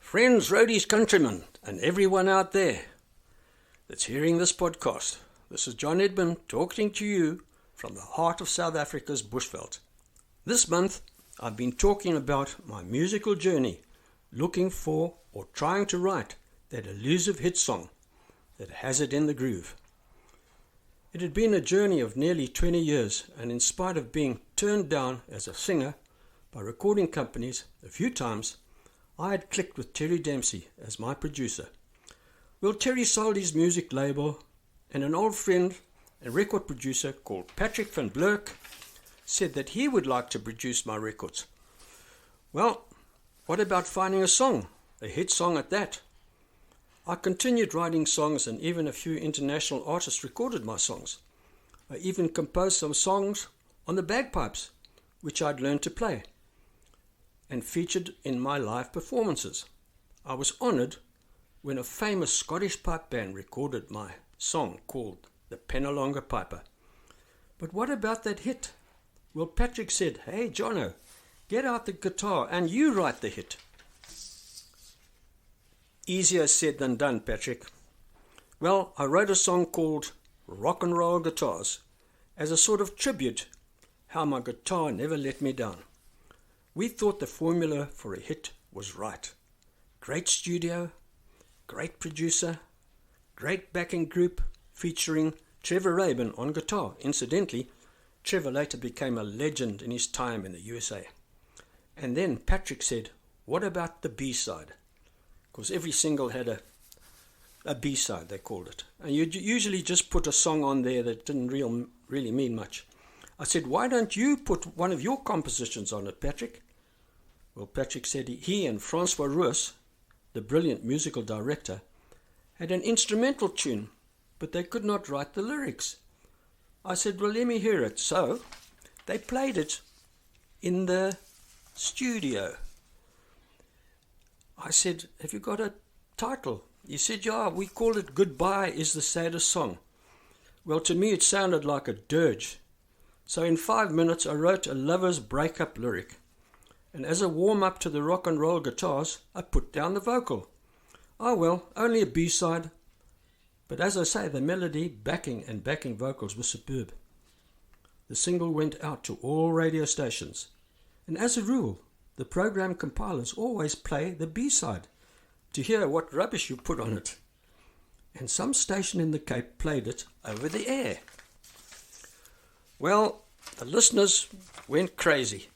Friends, roadies, countrymen, and everyone out there that's hearing this podcast, this is John Edmund talking to you from the heart of South Africa's bushveld. This month, I've been talking about my musical journey, looking for or trying to write that elusive hit song that has it in the groove. It had been a journey of nearly 20 years, and in spite of being turned down as a singer by recording companies a few times, I had clicked with Terry Dempsey as my producer. Well, Terry sold his music label, and an old friend and record producer called Patrick van Blerk said that he would like to produce my records. Well, what about finding a song, a hit song at that? I continued writing songs, and even a few international artists recorded my songs. I even composed some songs on the bagpipes, which I'd learned to play, and featured in my live performances. I was honoured when a famous Scottish pipe band recorded my song called The Penalonga Piper. But what about that hit? Well, Patrick said, "Hey, Jono, get out the guitar and you write the hit." Easier said than done, Patrick. Well, I wrote a song called Rock and Roll Guitars as a sort of tribute how my guitar never let me down. We thought the formula for a hit was right. Great studio, great producer, great backing group featuring Trevor Rabin on guitar. Incidentally, Trevor later became a legend in his time in the USA. And then Patrick said, what about the B-side? Because every single had a B-side, they called it. And you usually just put a song on there that didn't really mean much. I said, why don't you put one of your compositions on it, Patrick? Well, Patrick said he and Francois Roos, the brilliant musical director, had an instrumental tune, but they could not write the lyrics. I said, well, let me hear it. So they played it in the studio. I said, have you got a title? He said, yeah, we call it Goodbye is the Saddest Song. Well, to me it sounded like a dirge. So in 5 minutes I wrote a lover's breakup lyric. And as a warm-up to the rock and roll guitars, I put down the vocal. Oh well, only a B-side. But as I say, the melody, backing vocals were superb. The single went out to all radio stations. And as a rule, the program compilers always play the B-side to hear what rubbish you put on it. And some station in the Cape played it over the air. Well, the listeners went crazy.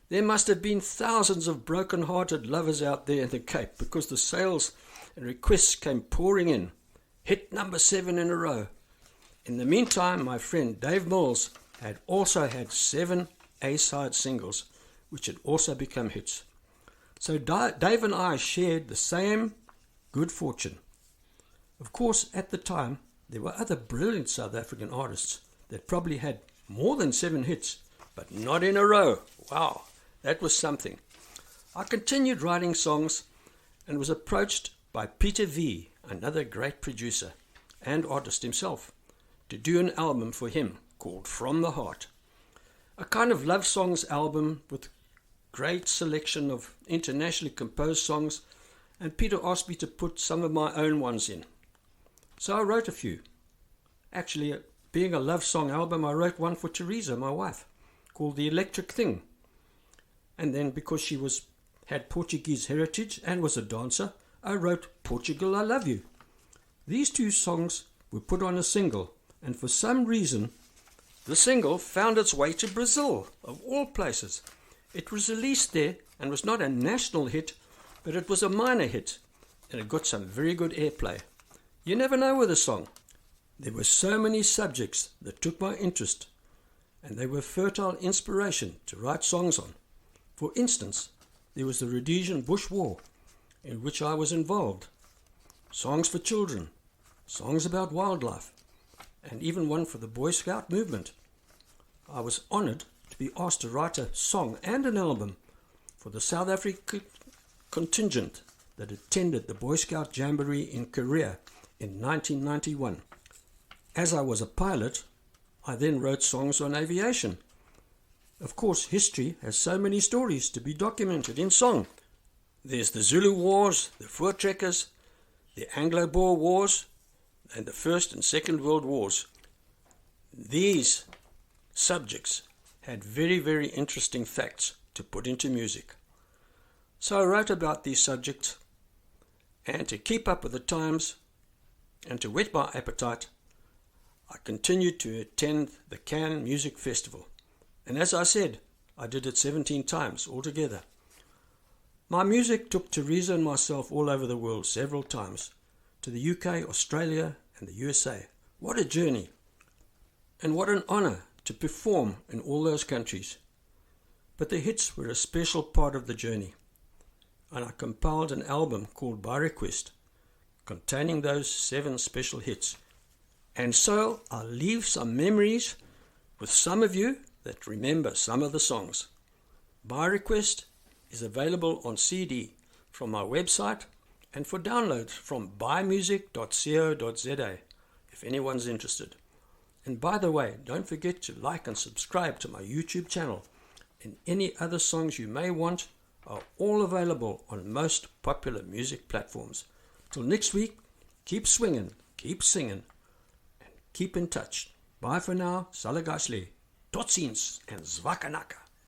There must have been thousands of broken-hearted lovers out there in the Cape because the sales and requests came pouring in. Hit number 7 in a row. In the meantime, my friend Dave Mills had also had 7 A-side singles, which had also become hits. So Dave and I shared the same good fortune. Of course, at the time, there were other brilliant South African artists that probably had more than 7 hits, but not in a row. Wow, that was something. I continued writing songs and was approached by Peter V, another great producer and artist himself, to do an album for him called From the Heart. A kind of love songs album with great selection of internationally composed songs, and Peter asked me to put some of my own ones in. So I wrote a few. Actually, being a love song album, I wrote one for Teresa, my wife, called The Electric Thing. And then because she had Portuguese heritage and was a dancer, I wrote Portugal, I Love You. These 2 songs were put on a single, and for some reason, the single found its way to Brazil, of all places. It was released there and was not a national hit, but it was a minor hit, and it got some very good airplay. You never know with a song. There were so many subjects that took my interest, and they were fertile inspiration to write songs on. For instance, there was the Rhodesian Bush War, in which I was involved, songs for children, songs about wildlife, and even one for the Boy Scout movement. I was honoured to be asked to write a song and an album for the South African contingent that attended the Boy Scout Jamboree in Korea in 1991. As I was a pilot, I then wrote songs on aviation. Of course, history has so many stories to be documented in song. There's the Zulu Wars, the Voortrekkers, the Anglo-Boer Wars, and the First and Second World Wars. These subjects had very, very interesting facts to put into music. So I wrote about these subjects, and to keep up with the times and to whet my appetite, I continued to attend the Cannes Music Festival. And as I said, I did it 17 times altogether. My music took Teresa and myself all over the world several times, to the UK, Australia, and the USA. What a journey! And what an honour to perform in all those countries. But the hits were a special part of the journey, and I compiled an album called By Request, containing those 7 special hits. And so I'll leave some memories with some of you that remember some of the songs. By Request is available on CD from my website and for download from buymusic.co.za if anyone's interested. And by the way, don't forget to like and subscribe to my YouTube channel, and any other songs you may want are all available on most popular music platforms. Till next week, keep swinging, keep singing, and keep in touch. Bye for now, Salagashle, tot ziens, and zwakanaka.